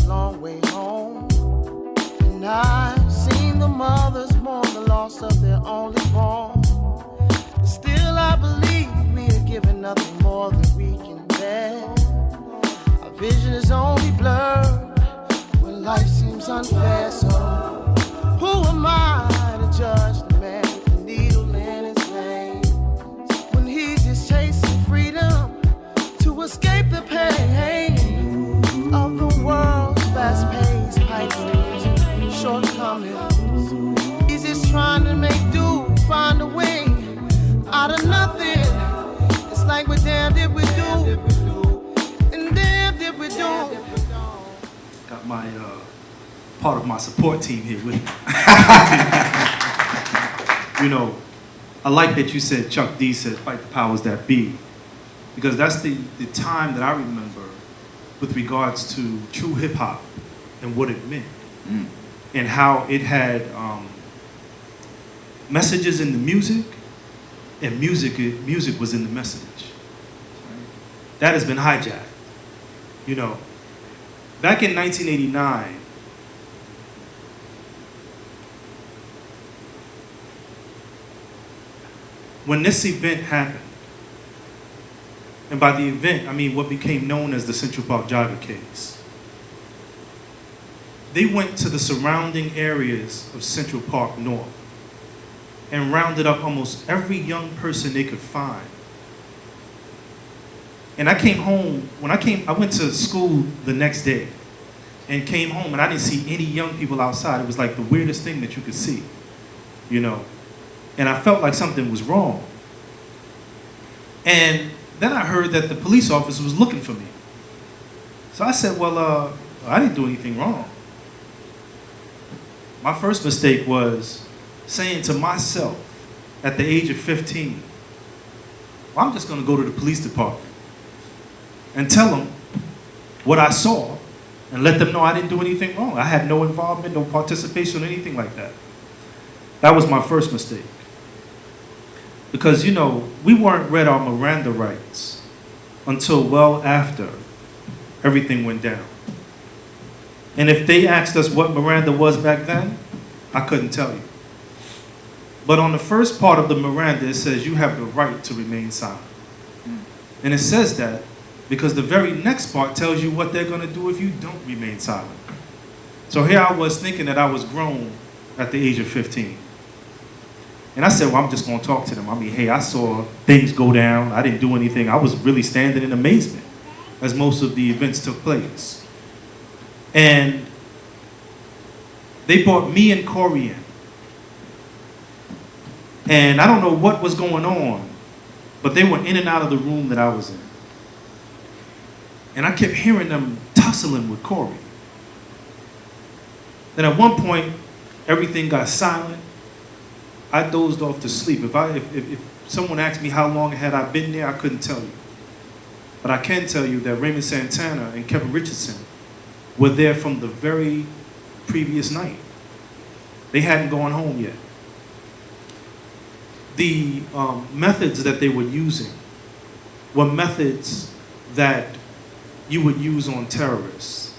long way home. And I've seen the mothers mourn the loss of their only born. But still I believe we are given nothing more than we can bear. Our vision is only blurred when life seems unfair. So who am I to judge the man with the needle in his veins when he's just chasing freedom to escape the pain of the world's fast-paced pipe dreams and shortcomings? He's just trying to make do, find a way out of nothing. It's like we're damned if we do, and damned if we don't. Got my part of my support team here with me. You know, I like that you said, Chuck D said, fight the powers that be. Because that's the time that I remember with regards to true hip hop and what it meant. And how it had messages in the music, and music was in the message. That has been hijacked. You know, back in 1989, when this event happened, and by the event, I mean what became known as the Central Park jogger case, they went to the surrounding areas of Central Park North and rounded up almost every young person they could find. And I came home, I went to school the next day and came home and I didn't see any young people outside. It was like the weirdest thing that you could see, you know. And I felt like something was wrong. And then I heard that the police officer was looking for me. So I said, well, I didn't do anything wrong. My first mistake was saying to myself at the age of 15, well, I'm just going to go to the police department and tell them what I saw and let them know I didn't do anything wrong. I had no involvement, no participation, or anything like that. That was my first mistake. Because, you know, we weren't read our Miranda rights until well after everything went down. And if they asked us what Miranda was back then, I couldn't tell you. But on the first part of the Miranda, it says you have the right to remain silent. And it says that because the very next part tells you what they're going to do if you don't remain silent. So here I was thinking that I was grown at the age of 15. And I said, well, I'm just going to talk to them. I mean, hey, I saw things go down. I didn't do anything. I was really standing in amazement as most of the events took place. And they brought me and Coercion in. And I don't know what was going on, but they were in and out of the room that I was in. And I kept hearing them tussling with Kharey. Then at one point, everything got silent. I dozed off to sleep. If someone asked me how long had I been there, I couldn't tell you. But I can tell you that Raymond Santana and Kevin Richardson were there from the very previous night. They hadn't gone home yet. The methods that they were using were methods that you would use on terrorists.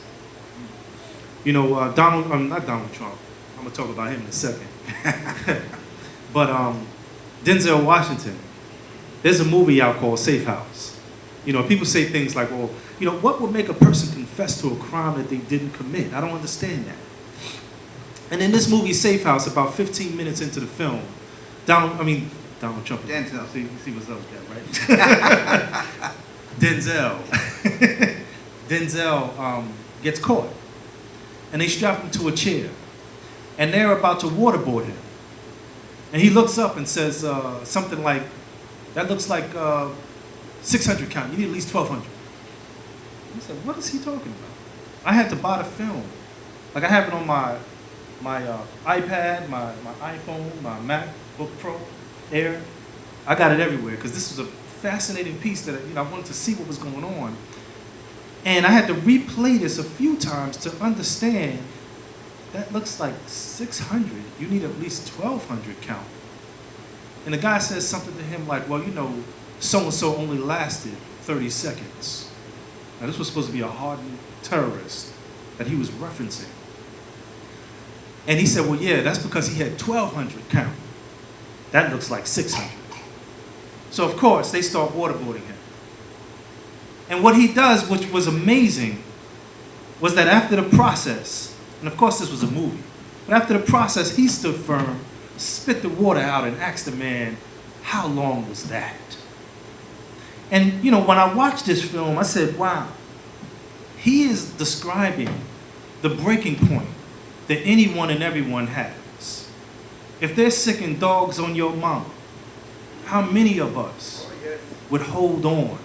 You know, not Donald Trump. I'm gonna talk about him in a second. But Denzel Washington, there's a movie out called Safe House. You know, people say things like, well, you know, what would make a person confess to a crime that they didn't commit? I don't understand that. And in this movie, Safe House, about 15 minutes into the film, Donald Trump. Denzel. See what's up with that, right? Denzel gets caught. And they strap him to a chair. And they're about to waterboard him. And he looks up and says something like, that looks like 600 count. You need at least 1,200. I said, what is he talking about? I had to buy the film. Like I have it on my iPad, my iPhone, my MacBook Pro, Air. I got it everywhere because this was a fascinating piece that I wanted to see what was going on. And I had to replay this a few times to understand that looks like 600. You need at least 1,200 count. And the guy says something to him like, well, you know, so-and-so only lasted 30 seconds. Now, this was supposed to be a hardened terrorist. that he was referencing. And he said, well, yeah, that's because he had 1,200 count. That looks like 600. So, of course, they start waterboarding him. And what he does, which was amazing, was that after the process, and of course this was a movie, but after the process, he stood firm, spit the water out, and asked the man, how long was that? And, you know, when I watched this film, I said, wow, he is describing the breaking point that anyone and everyone has. If they're sicking dogs on your mama, how many of us would hold on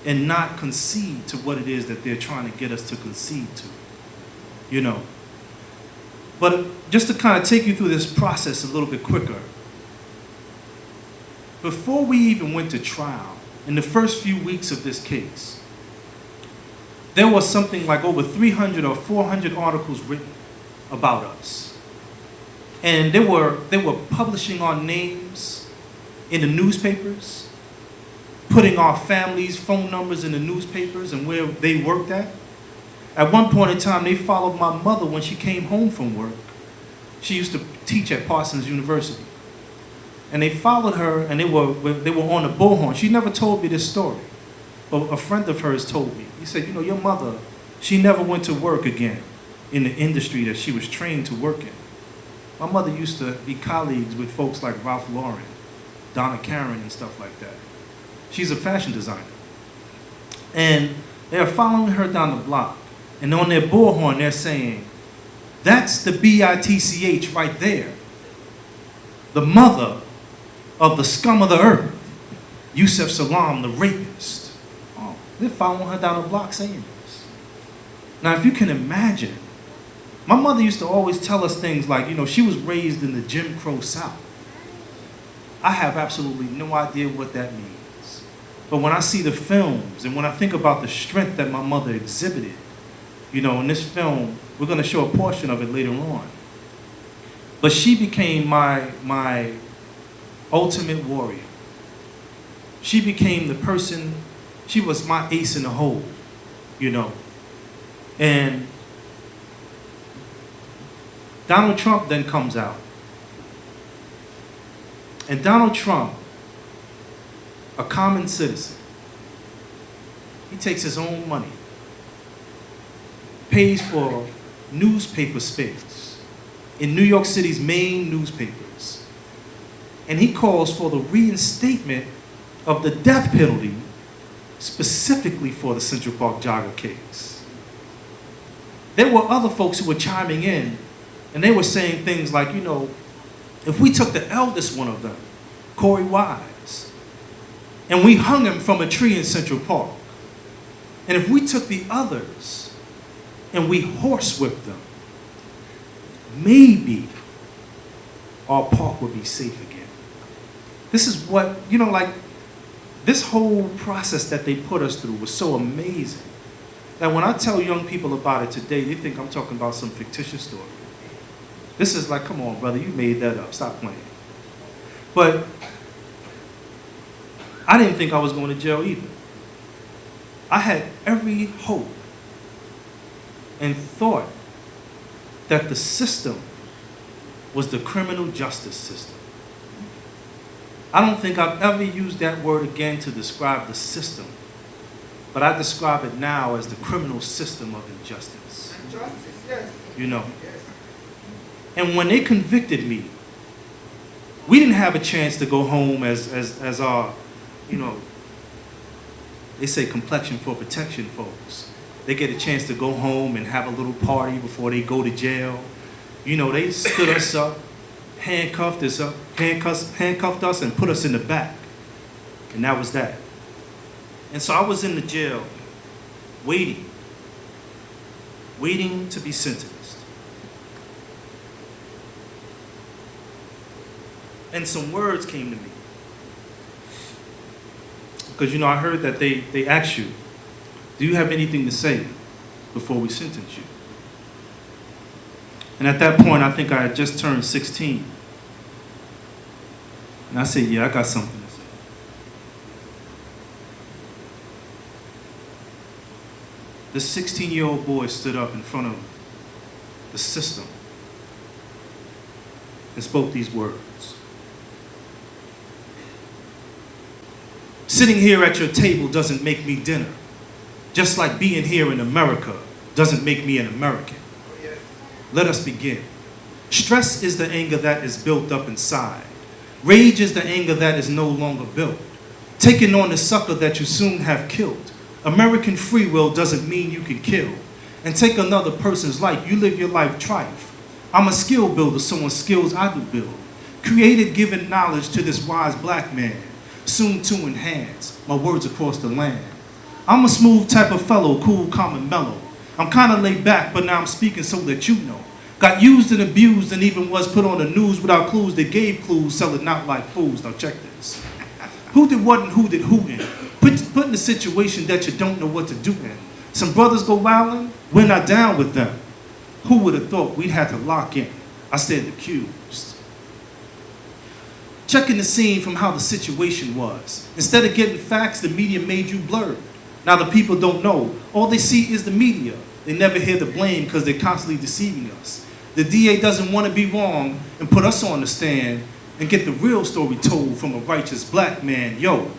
and not concede to what it is that they're trying to get us to concede to? You know. But just to kind of take you through this process a little bit quicker, before we even went to trial, in the first few weeks of this case, there was something like over 300 or 400 articles written about us. And they were publishing our names in the newspapers, putting our families' phone numbers in the newspapers and where they worked at. At one point in time, they followed my mother when she came home from work. She used to teach at Parsons University. And they followed her, and they were on the bullhorn. She never told me this story, but a friend of hers told me. He said, you know, your mother, she never went to work again in the industry that she was trained to work in. My mother used to be colleagues with folks like Ralph Lauren, Donna Karan, and stuff like that. She's a fashion designer. And they're following her down the block. And on their bullhorn, they're saying, that's the BITCH right there. The mother of the scum of the earth, YUSEF Salaaam, the rapist. Oh, they're following her down the block saying this. Now, if you can imagine, my mother used to always tell us things like, you know, she was raised in the Jim Crow South. I have absolutely no idea what that means. But when I see the films and when I think about the strength that my mother exhibited, you know, in this film, we're going to show a portion of it later on. But she became my ultimate warrior. She became the person, she was my ace in the hole, you know. And Donald Trump then comes out. And Donald Trump, a common citizen, he takes his own money, pays for newspaper space in New York City's main newspapers. And he calls for the reinstatement of the death penalty specifically for the Central Park jogger case. There were other folks who were chiming in, and they were saying things like, you know, if we took the eldest one of them, Kharey Wise, and we hung him from a tree in Central Park, and if we took the others and we horsewhipped them, maybe our park would be safe again. This is what, you know, like, this whole process that they put us through was so amazing that when I tell young people about it today, they think I'm talking about some fictitious story. This is like, come on, brother, you made that up. Stop playing. But I didn't think I was going to jail either. I had every hope and thought that the system was the criminal justice system. I don't think I've ever used that word again to describe the system, but I describe it now as the criminal system of injustice. Justice, yes. You know. And when they convicted me, we didn't have a chance to go home as our, you know, they say complexion for protection folks. They get a chance to go home and have a little party before they go to jail. You know, they stood us up, handcuffed us and put us in the back. And that was that. And so I was in the jail waiting to be sentenced. And some words came to me. Because, you know, I heard that they asked you, do you have anything to say before we sentence you? And at that point, I think I had just turned 16. And I said, yeah, I got something to say. This 16-year-old boy stood up in front of the system and spoke these words. Sitting here at your table doesn't make me dinner, just like being here in America doesn't make me an American. Let us begin. Stress is the anger that is built up inside. Rage is the anger that is no longer built. Taking on the sucker that you soon have killed. American free will doesn't mean you can kill and take another person's life. You live your life trife. I'm a skill builder, so on skills I do build. Created, giving knowledge to this wise black man, soon to enhance my words across the land. I'm a smooth type of fellow, cool, calm, and mellow. I'm kind of laid back, but now I'm speaking so that you know. Got used and abused and even was put on the news without clues. They gave clues, selling out like fools. Now check this. Who did what and who did who in? Put in a situation that you don't know what to do in. Some brothers go wildin', we're not down with them. Who would have thought we'd have to lock in? I stand accused. Checking the scene from how the situation was. Instead of getting facts, the media made you blurred. Now the people don't know. All they see is the media. They never hear the blame because they're constantly deceiving us. The DA doesn't want to be wrong and put us on the stand and get the real story told from a righteous black man. Yo,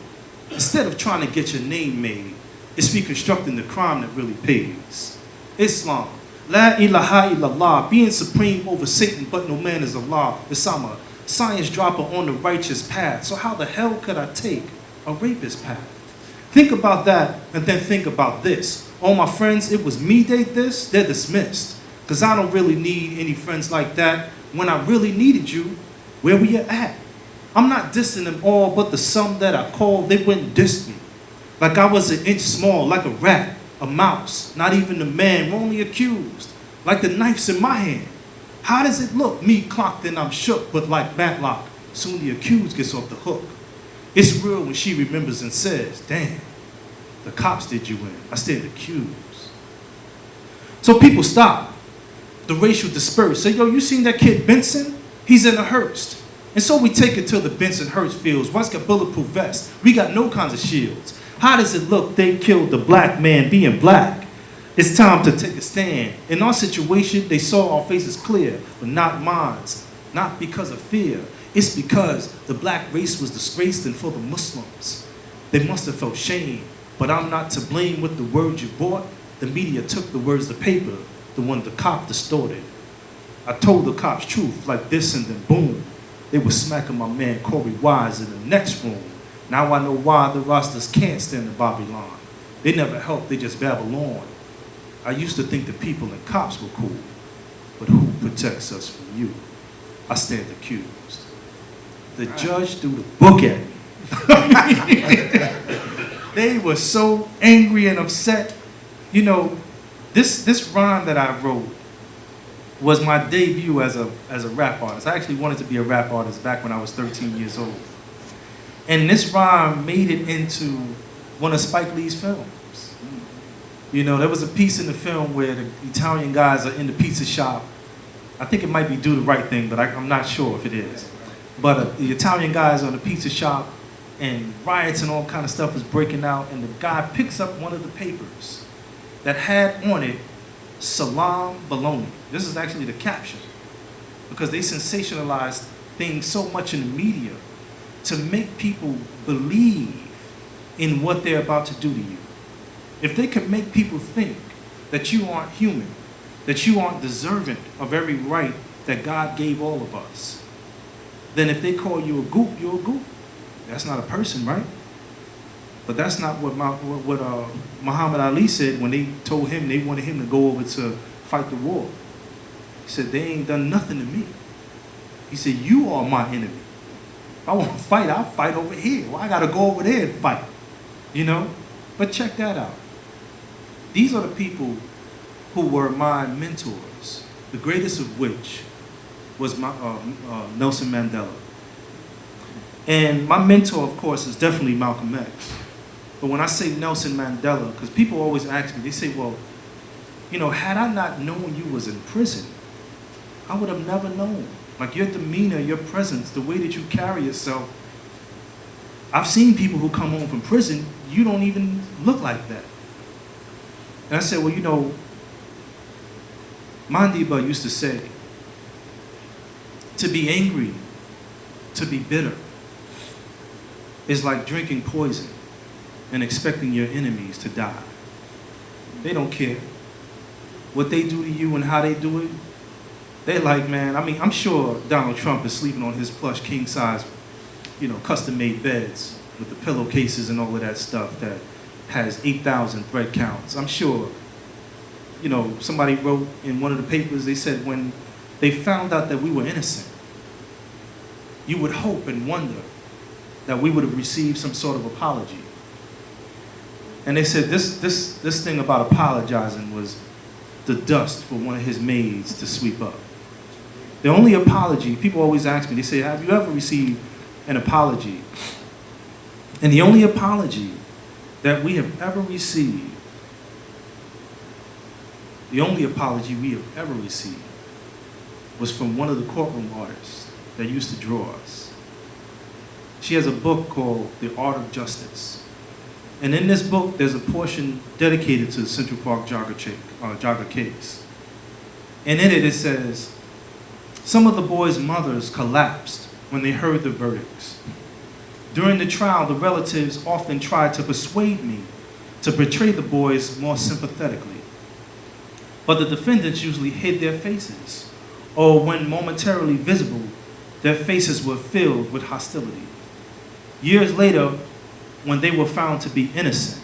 instead of trying to get your name made, it's reconstructing the crime that really pays. Islam, la ilaha illallah, being supreme over Satan, but no man is Allah. I'm a science dropper on the righteous path. So how the hell could I take a rapist path? Think about that and then think about this. All my friends, it was me they this, they're dismissed. Because I don't really need any friends like that. When I really needed you, where were you at? I'm not dissing them all, but the some that I called, they went and dissed me. Like I was an inch small, like a rat, a mouse, not even a man, wrongly accused. Like the knife's in my hand. How does it look? Me clocked and I'm shook, but like Matlock, soon the accused gets off the hook. It's real when she remembers and says, damn, the cops did you in. I stand accused. So people stop. The racial disperse. Say, yo, you seen that kid Benson? He's in a Hearst. And so we take it to the Benson Hearst fields. What's got bulletproof vests? We got no kinds of shields. How does it look? They killed the black man being black. It's time to take a stand. In our situation, they saw our faces clear, but not minds. Not because of fear. It's because the black race was disgraced and for the Muslims. They must have felt shame, but I'm not to blame with the words you bought. The media took the words to paper, the one the cop distorted. I told the cops truth like this and then boom. They were smacking my man Kharey Wise in the next room. Now I know why the rosters can't stand the Babylon. They never helped, they just babble on. I used to think the people and cops were cool, but who protects us from you? I stand accused. The judge threw the book at me. They were so angry and upset. You know, this rhyme that I wrote was my debut as a rap artist. I actually wanted to be a rap artist back when I was 13 years old. And this rhyme made it into one of Spike Lee's films. You know, there was a piece in the film where the Italian guys are in the pizza shop. I think it might be Do the Right Thing, but I'm not sure if it is. But the Italian guys are in the pizza shop, and riots and all kind of stuff is breaking out, and the guy picks up one of the papers that had on it, Salaam Baloney. This is actually the caption, because they sensationalized things so much in the media to make people believe in what they're about to do to you. If they can make people think that you aren't human, that you aren't deserving of every right that God gave all of us, then if they call you a goop, you're a goop. That's not a person, right? But that's not what Muhammad Ali said when they told him they wanted him to go over to fight the war. He said, they ain't done nothing to me. He said, you are my enemy. If I want to fight, I'll fight over here. Well, I got to go over there and fight, you know? But check that out. These are the people who were my mentors, the greatest of which was Nelson Mandela. And my mentor, of course, is definitely Malcolm X. But when I say Nelson Mandela, because people always ask me, they say, well, you know, had I not known you was in prison, I would have never known. Like your demeanor, your presence, the way that you carry yourself. I've seen people who come home from prison, you don't even look like that. And I said, well, you know, Mandiba used to say, to be angry, to be bitter, is like drinking poison and expecting your enemies to die. They don't care what they do to you and how they do it. They're like, man, I mean, I'm sure Donald Trump is sleeping on his plush king-size, you know, custom-made beds with the pillowcases and all of that stuff that has 8,000 thread counts. I'm sure, you know, somebody wrote in one of the papers, they said when they found out that we were innocent, you would hope and wonder that we would have received some sort of apology. And they said this thing about apologizing was the dust for one of his maids to sweep up. The only apology, people always ask me, they say, have you ever received an apology? And the only apology that we have ever received, the only apology we have ever received was from one of the courtroom artists that used to draw us. She has a book called The Art of Justice. And in this book, there's a portion dedicated to the Central Park jogger case. And in it, it says, some of the boys' mothers collapsed when they heard the verdicts. During the trial, the relatives often tried to persuade me to portray the boys more sympathetically. But the defendants usually hid their faces, or when momentarily visible, their faces were filled with hostility. Years later, when they were found to be innocent,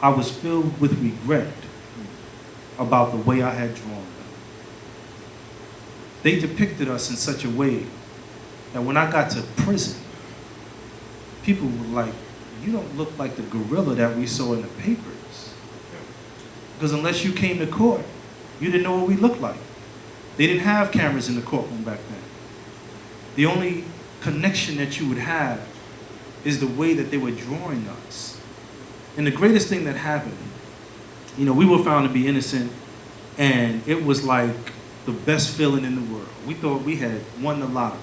I was filled with regret about the way I had drawn them. They depicted us in such a way that when I got to prison, people were like, you don't look like the gorilla that we saw in the papers. Because unless you came to court, you didn't know what we looked like. They didn't have cameras in the courtroom back then. The only connection that you would have is the way that they were drawing us. And the greatest thing that happened, you know, we were found to be innocent, and it was like the best feeling in the world. We thought we had won the lottery.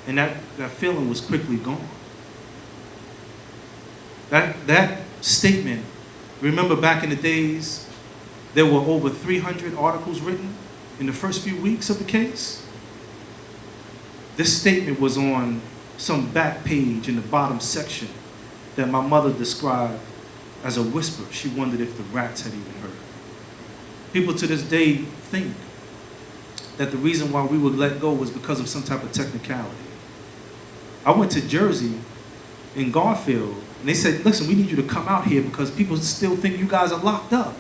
And that feeling was quickly gone. That statement, remember back in the days, there were over 300 articles written in the first few weeks of the case. This statement was on some back page in the bottom section that my mother described as a whisper. She wondered if the rats had even heard. People to this day think that the reason why we were let go was because of some type of technicality. I went to Jersey in Garfield, and they said, listen, we need you to come out here because people still think you guys are locked up.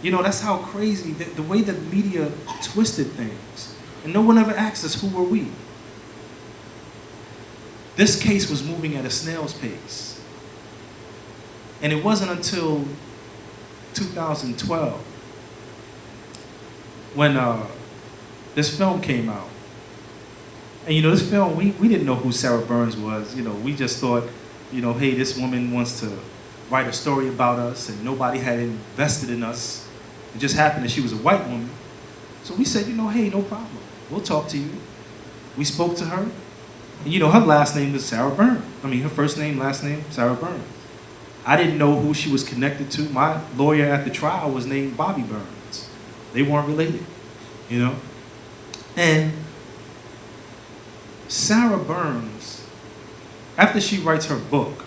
You know, that's how crazy, the way that media twisted things. And no one ever asked us who were we. This case was moving at a snail's pace. And it wasn't until 2012 when this film came out. And you know, this film, we didn't know who Sarah Burns was. You know, we just thought, you know, hey, this woman wants to write a story about us, and nobody had invested in us. It just happened that she was a white woman. So we said, you know, hey, no problem. We'll talk to you. We spoke to her. And you know, her last name is Sarah Burns. I mean, her first name, last name, Sarah Burns. I didn't know who she was connected to. My lawyer at the trial was named Bobby Burns. They weren't related, you know? And Sarah Burns, after she writes her book,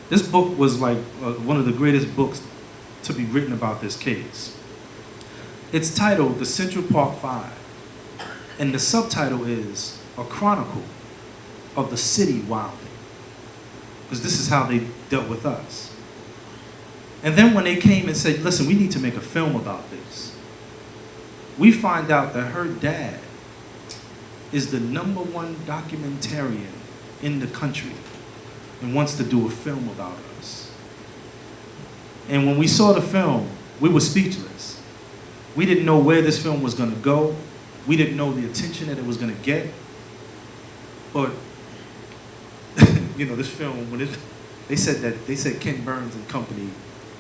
this book was like one of the greatest books to be written about this case. It's titled The Central Park Five, and the subtitle is A Chronicle of the City Wilding, because this is how they dealt with us. And then when they came and said, listen, we need to make a film about this, we find out that her dad is the #1 documentarian in the country and wants to do a film about us. And when we saw the film, we were speechless. We didn't know where this film was going to go. We didn't know the attention that it was going to get. But, you know, this film, when they said Ken Burns and company,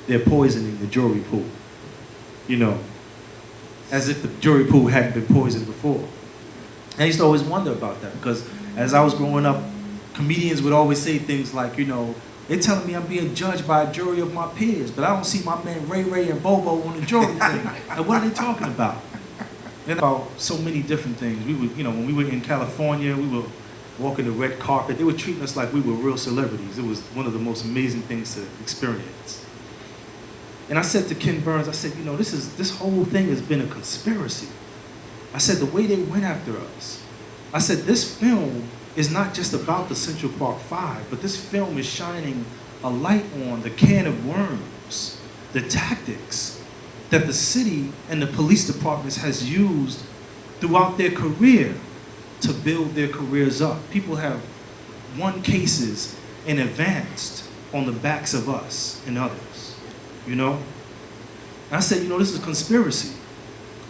they're poisoning the jury pool. You know, as if the jury pool hadn't been poisoned before. And I used to always wonder about that, because as I was growing up, comedians would always say things like, you know, They're telling me I'm being judged by a jury of my peers, but I don't see my man Ray and Bobo on the jury thing. Like, what are they talking about? And about so many different things. We would, when we were in California, we were walking the red carpet. They were treating us like we were real celebrities. It was one of the most amazing things to experience. And I said to Ken Burns, I said, this whole thing has been a conspiracy. I said, the way they went after us. I said, this film is not just about the Central Park Five, but this film is shining a light on the can of worms, the tactics that the city and the police departments has used throughout their career to build their careers up. People have won cases and advanced on the backs of us and others, And I said, this is a conspiracy.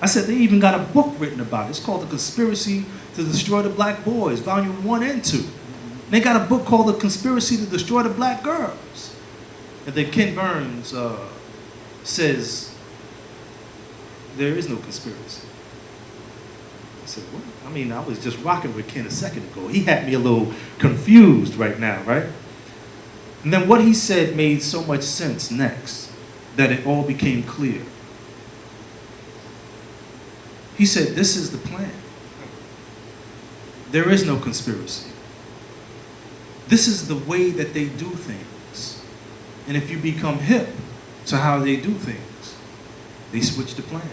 I said, they even got a book written about it. It's called The Conspiracy to Destroy the Black Boys, Volume 1 and 2. And they got a book called The Conspiracy to Destroy the Black Girls. And then Ken Burns says, there is no conspiracy. I said, what? I was just rocking with Ken a second ago. He had me a little confused right now, right? And then what he said made so much sense next that it all became clear. He said, this is the plan. There is no conspiracy. This is the way that they do things. And if you become hip to how they do things, they switch the plan.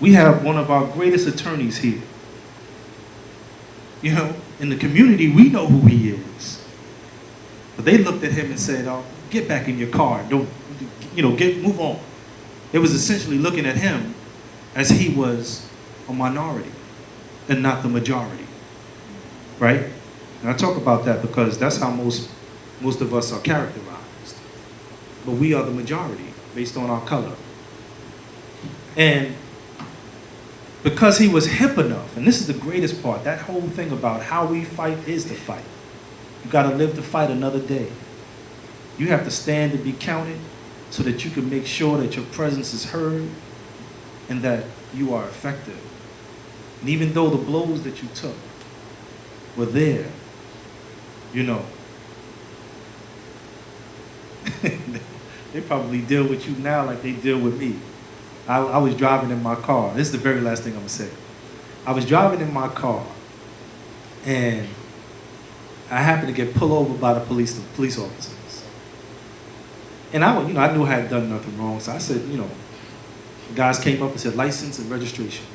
We have one of our greatest attorneys here. In the community, we know who he is. But they looked at him and said, oh, get back in your car. Don't, move on. It was essentially looking at him as he was a minority and not the majority, right? And I talk about that because that's how most of us are characterized. But we are the majority based on our color. And because he was hip enough, and this is the greatest part, that whole thing about how we fight is the fight. You gotta live to fight another day. You have to stand and be counted so that you can make sure that your presence is heard and that you are effective. And even though the blows that you took were there, they probably deal with you now like they deal with me. I was driving in my car. This is the very last thing I'm gonna say. I was driving in my car, and I happened to get pulled over by the police officers. And I knew I had done nothing wrong, so I said, the guys came up and said license and registration.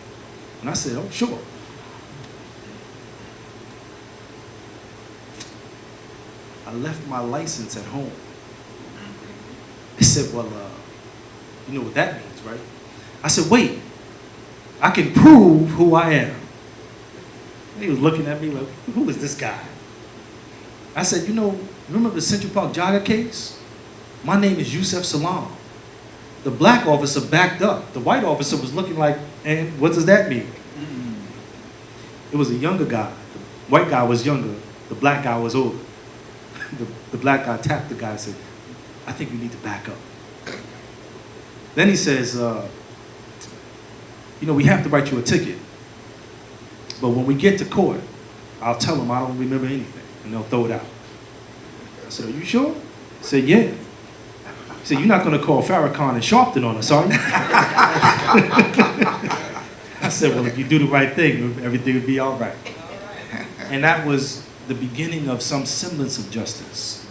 And I said, oh, sure. I left my license at home. They said, well, you know what that means, right? I said, wait, I can prove who I am. And he was looking at me like, who is this guy? I said, remember the Central Park jogger case? My name is YUSEF Salaaam. The black officer backed up. The white officer was looking like, and what does that mean? It was a younger guy. The white guy was younger. The black guy was older. The black guy tapped the guy and said, I think you need to back up. Then he says, we have to write you a ticket. But when we get to court, I'll tell them I don't remember anything, and they'll throw it out. I said, are you sure? He said, yeah. He said, you're not going to call Farrakhan and Sharpton on us, are you? I said, well, if you do the right thing, everything will be all right. And that was the beginning of some semblance of justice.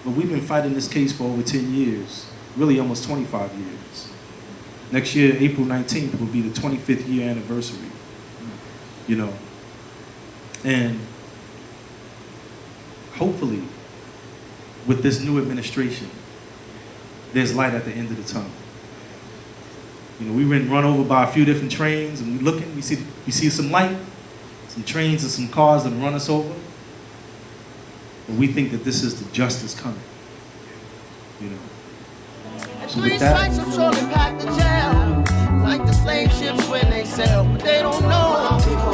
But we've been fighting this case for over 10 years, really almost 25 years. Next year, April 19th, will be the 25th year anniversary, And hopefully, with this new administration, there's light at the end of the tunnel. We've been run over by a few different trains, and we see some light, some trains and some cars that run us over. But we think that this is the justice coming. So Three strikes, I'm surely packed to jail. Like the slave ships when they sail, but they don't know how people